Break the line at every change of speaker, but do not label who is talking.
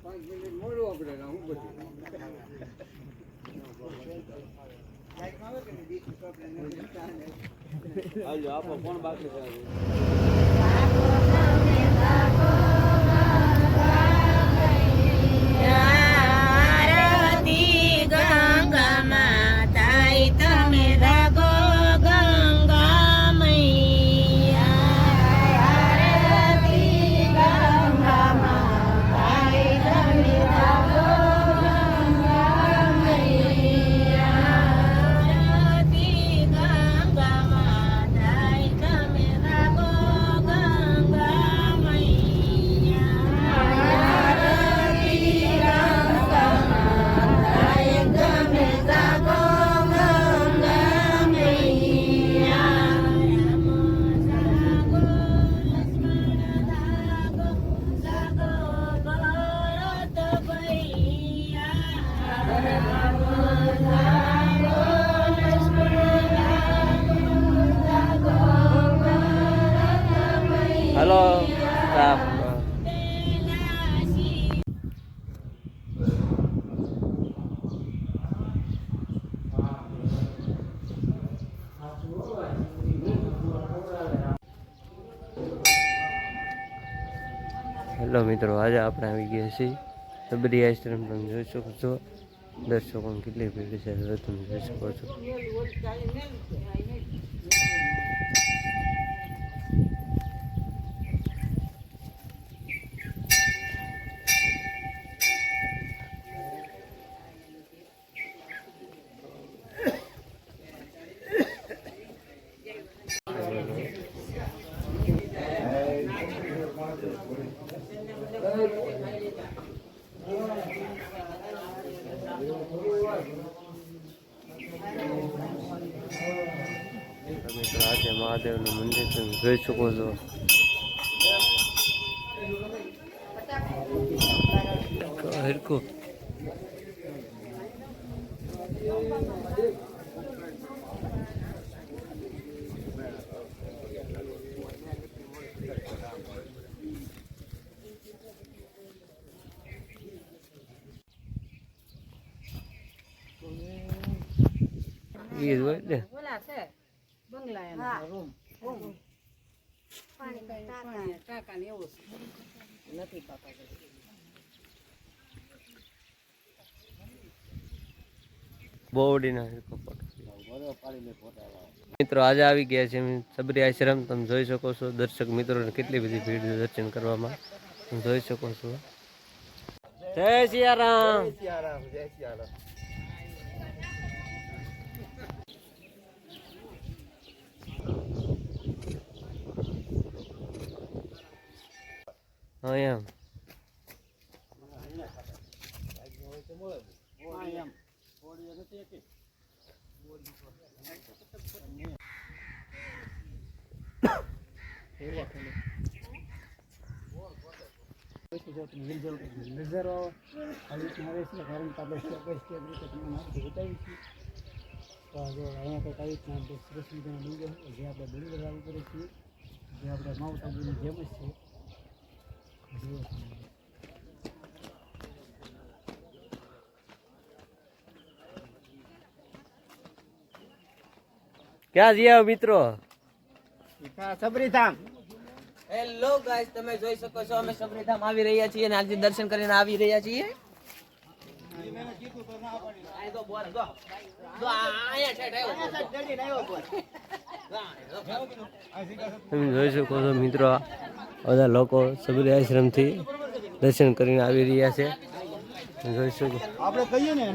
5 minute મોડું આપણે હું બધું હાલો આપો કોણ બાકી છે हेलो हेलो मित्रों आज આપણે આવી ગયા છીએ સબરી આશ્રમ તમે જોઈ શકો છો દર્શકો કેટલી ભીડ છે હવે તમે જોઈ શકો છો આજે મહાદેવનું મંદિર તમે જોઈ શકો છો હરકું ये जो है बोला से बंगला है ना रूम पानी टाका ने એવું નથી કાકા બોડીના મિત્રો આજે આવી ગયા છે સબરી આશ્રમ તમે જોઈ શકો છો દર્શક મિત્રોને કેટલી બધી ભીડ દર્શન કરવામાં તમે જોઈ શકો છો જય સિયારામ જય સિયારામ જય સિયારામ Oh ya. क्या जिया મિત્રો સબરીધામ હેલો ગાઈસ તમે જોઈ શકો છો અમે સબરીધામ આવી રહ્યા છીએ અને આજે દર્શન કરીને આવી રહ્યા છીએ તમે જોઈ શકો છો મિત્રો બધા લોકો સબરી આશ્રમ થી દર્શન કરીને આવી રહ્યા છે જોઈ શકો આપણે કહીએ ને